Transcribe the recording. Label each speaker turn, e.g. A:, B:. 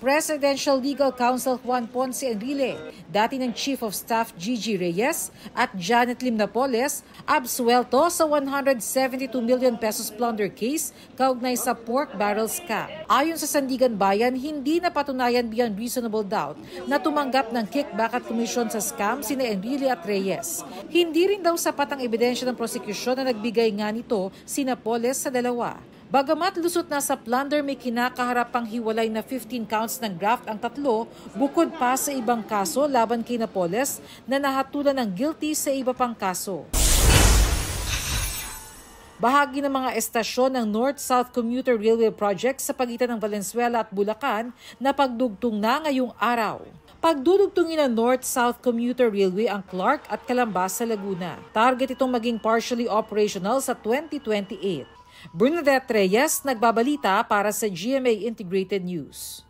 A: Presidential Legal Counsel Juan Ponce Enrile, dati ng Chief of Staff Gigi Reyes at Janet Lim Napoles, absuelto sa 172 million pesos plunder case kaugnay sa pork barrel scam. Ayon sa Sandigan Bayan, hindi napatunayan beyond reasonable doubt na tumanggap ng kickback at komisyon sa scam sina Enrile at Reyes. Hindi rin daw sapat ang ebidensya ng prosekusyon na nagbigay nga nito si Napoles sa dalawa. Bagamat lusot na sa plunder, may kinakaharapang hiwalay na 15 counts ng graft ang tatlo, bukod pa sa ibang kaso laban kay Napoles na nahatulan ng guilty sa iba pang kaso. Bahagi ng mga estasyon ng North-South Commuter Railway Project sa pagitan ng Valenzuela at Bulacan na pagdugtong na ngayong araw. Pagdudugtungin ng North-South Commuter Railway ang Clark at Calambas sa Laguna. Target itong maging partially operational sa 2028. Bernadette Reyes, nagbabalita para sa GMA Integrated News.